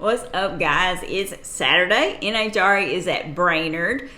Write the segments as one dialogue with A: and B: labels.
A: What's up, guys? It's Saturday. NHRA is at Brainerd,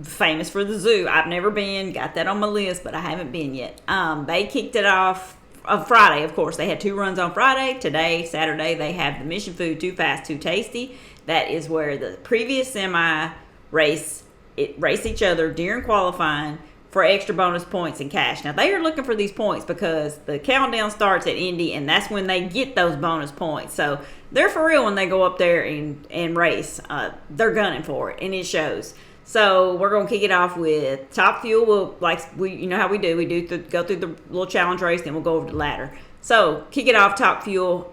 A: famous for the zoo. I've never been, got that on my list, but I haven't been yet. They kicked it off on Friday, of course. They had 2 runs on Friday. Today, Saturday, they have the Mission Food Too Fast, Too Tasty. That is where the previous semi race each other during qualifying for extra bonus points and cash. Now, they are looking for these points because the countdown starts at Indy, and that's when they get those bonus points. So they're for real when they go up there and race. They're gunning for it, and it shows. So we're going to kick it off with Top Fuel. You know how we do. Go through the little challenge race, then we'll go over the ladder. So kick it off, Top Fuel.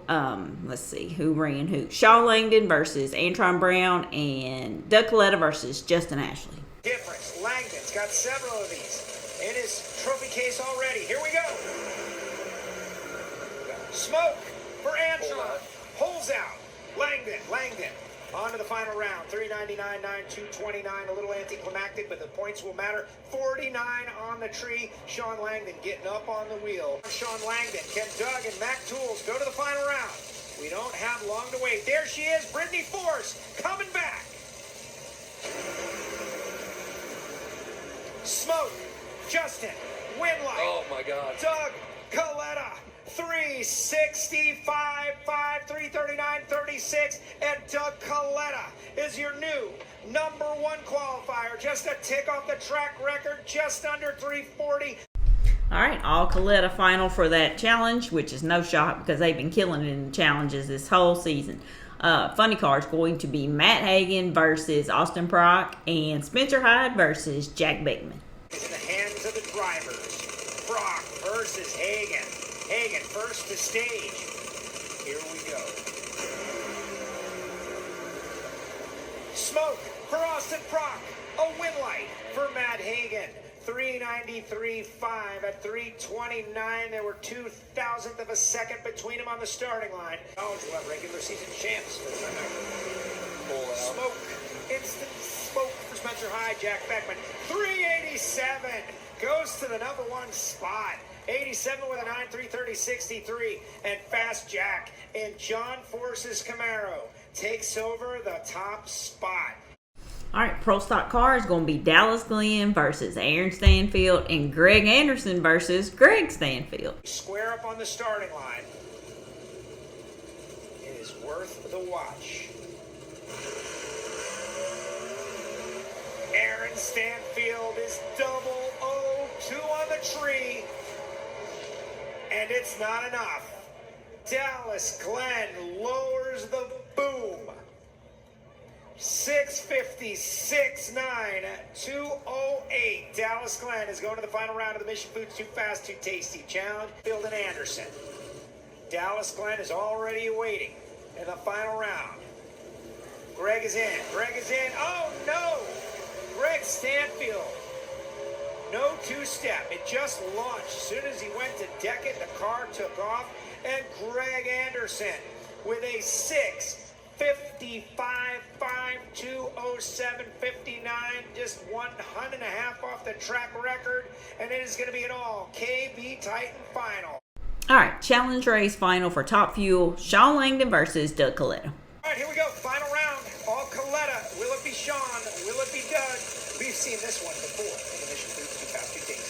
A: Let's see who ran who. Sean Langdon versus Antron Brown, and Doug Coletta versus Justin Ashley.
B: Difference. Langdon's got several of these in his trophy case already. Here we go. Smoke for Antron. Holes out. Langdon. On to the final round. 399, 9229. A little anticlimactic, but the points will matter. 49 on the tree. Sean Langdon getting up on the wheel. Sean Langdon. Can Doug and Mac Tools go to the final round? We don't have long to wait. There she is. Brittany Force coming back. Smoke, Justin, Winlight.
C: Oh my God.
B: Doug Coletta, 365, 339, 36, and Doug Coletta is your new number 1 qualifier. Just a tick off the track record, just under 340.
A: All right, all Coletta final for that challenge, which is no shock because they've been killing it in the challenges this whole season. Funny card's going to be Matt Hagan versus Austin Prock, and Spencer Hyde versus Jack Beckman.
B: It's in the hands of the drivers. Prock versus Hagan. Hagan first to stage. Here we go. Smoke for Austin Prock. A win light for Matt Hagan. 393.5 at 329. There were 2,000th of a second between them on the starting line. Oh, we'll have regular season champs. Smoke. Instant smoke for Spencer Hyde. Jack Beckman. 387. Goes to the number 1 spot. 87 with a 9.330.63. And Fast Jack in John Force's Camaro takes over the top spot.
A: All right, Pro Stock car is going to be Dallas Glenn versus Aaron Stanfield, and Greg Anderson versus Greg Stanfield.
B: Square up on the starting line. It is worth the watch. Aaron Stanfield is 002 on the tree, and it's not enough. Dallas Glenn lowers the boom. 6:56.9 at 2:08. Dallas Glenn is going to the final round of the Mission Food Too Fast, Too Tasty Challenge. Field and Anderson. Dallas Glenn is already waiting in the final round. Greg is in. Oh, no! Greg Stanfield. No 2-step. It just launched. As soon as he went to deck it, the car took off. And Greg Anderson with a 6:55.5207.59, just 1.5 off the track record, and it is going to be an all KB Titan final.
A: All right, challenge race final for Top Fuel, Sean Langdon versus Doug Coletta.
B: All right, here we go. Final round. All Coletta. Will it be Sean? Will it be Doug? We've seen this one before in the Mission Food Too Fast, Too Tasty.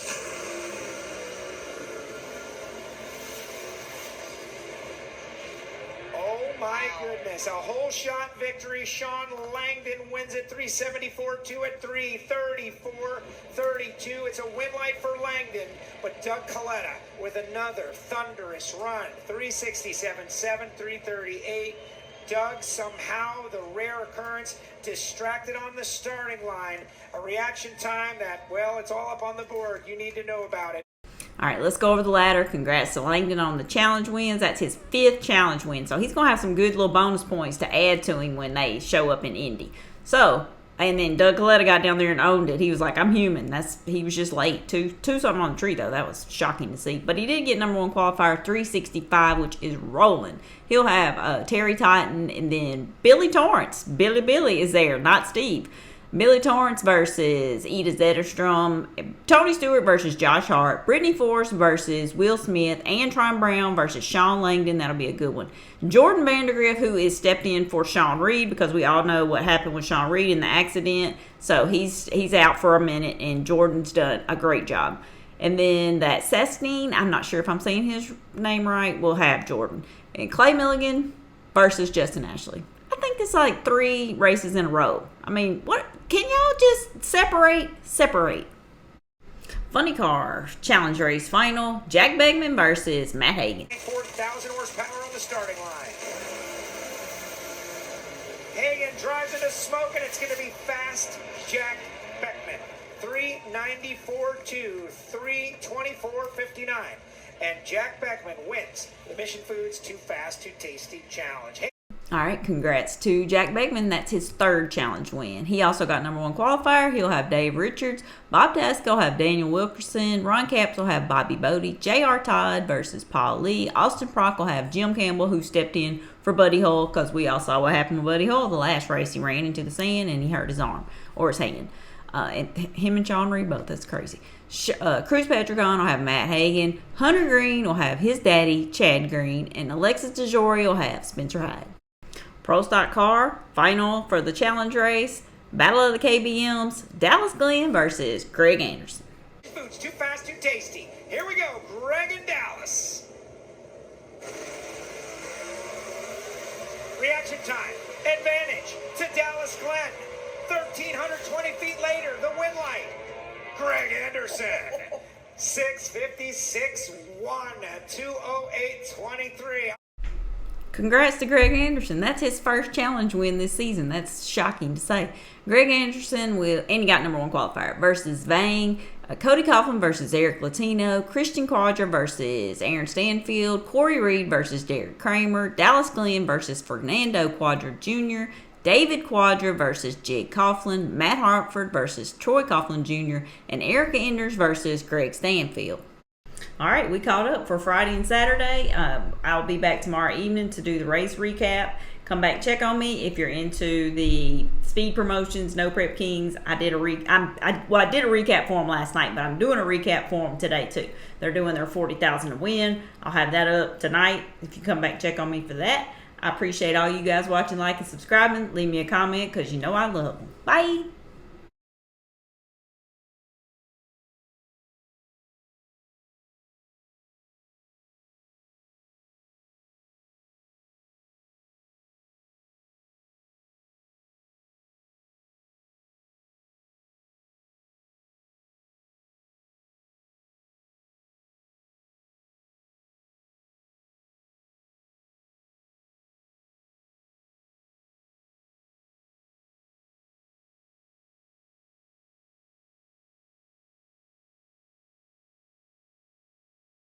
B: Oh my goodness, a whole shot victory. Sean Langdon wins it 374.2 at 334.32. It's a win light for Langdon, but Doug Coletta with another thunderous run. 367.7, 338. Doug, somehow, the rare occurrence, distracted on the starting line. A reaction time that, well, it's all up on the board. You need to know about it.
A: All right, let's go over the ladder. Congrats to Langdon on the challenge wins. That's his 5th challenge win. So he's going to have some good little bonus points to add to him when they show up in Indy. So, and then Doug Coletta got down there and owned it. He was like, I'm human. He was just late. Two something on the tree, though. That was shocking to see. But he did get number 1 qualifier, 365, which is rolling. He'll have Terry Titan and then Billy Torrance. Billy is there, not Steve. Billy Torrance versus Ida Zetterstrom, Tony Stewart versus Josh Hart, Brittany Force versus Will Smith, Antron Brown versus Sean Langdon. That'll be a good one. Jordan Vandergriff, who is stepped in for Sean Reed, because we all know what happened with Sean Reed in the accident. So he's out for a minute, and Jordan's done a great job. And then that Sestine, I'm not sure if I'm saying his name right, will have Jordan. And Clay Milligan versus Justin Ashley. I think it's like 3 races in a row. I mean, what? Can y'all just separate? Funny Car Challenge Race Final. Jack Begman versus Matt Hagan.
B: 4,000 horsepower on the starting line. Hagan drives into smoke, and it's going to be fast Jack Beckman. 394.2, 324.59. And Jack Beckman wins the Mission Foods Too Fast, Too Tasty Challenge.
A: All right, congrats to Jack Beckman. That's his 3rd challenge win. He also got number 1 qualifier. He'll have Dave Richards. Bob Task will have Daniel Wilkerson. Ron Capps will have Bobby Bodie. J.R. Todd versus Paul Lee. Austin Prock will have Jim Campbell, who stepped in for Buddy Hull, because we all saw what happened with Buddy Hull. The last race, he ran into the sand and he hurt his arm, or his hand. And him and Sean Reed both. That's crazy. Cruz Petricon will have Matt Hagan. Hunter Green will have his daddy, Chad Green. And Alexis DeJory will have Spencer Hyde. Pro Stock Car Final for the challenge race. Battle of the KBMs. Dallas Glenn versus Greg Anderson.
B: Foods Too Fast, Too Tasty. Here we go. Greg and Dallas. Reaction time. Advantage to Dallas Glenn. 1,320 feet later, the win light. Greg Anderson. 6:56.1, 2:08.23.
A: Congrats to Greg Anderson. That's his first challenge win this season. That's shocking to say. Greg Anderson and he got number 1 qualifier, versus Vang. Cody Coughlin versus Eric Latino. Christian Quadra versus Aaron Stanfield. Corey Reed versus Derek Kramer. Dallas Glenn versus Fernando Quadra Jr. David Quadra versus Jig Coughlin. Matt Hartford versus Troy Coughlin Jr. And Erica Enders versus Greg Stanfield. All right, we caught up for Friday and Saturday. I'll be back tomorrow evening to do the race recap. Come back, check on me if you're into the speed promotions, No Prep Kings. I did a recap for them last night, but I'm doing a recap for them today too. They're doing their 40,000 to win. I'll have that up tonight. If you come back, check on me for that. I appreciate all you guys watching, like, and subscribing. Leave me a comment because you know I love them. Bye.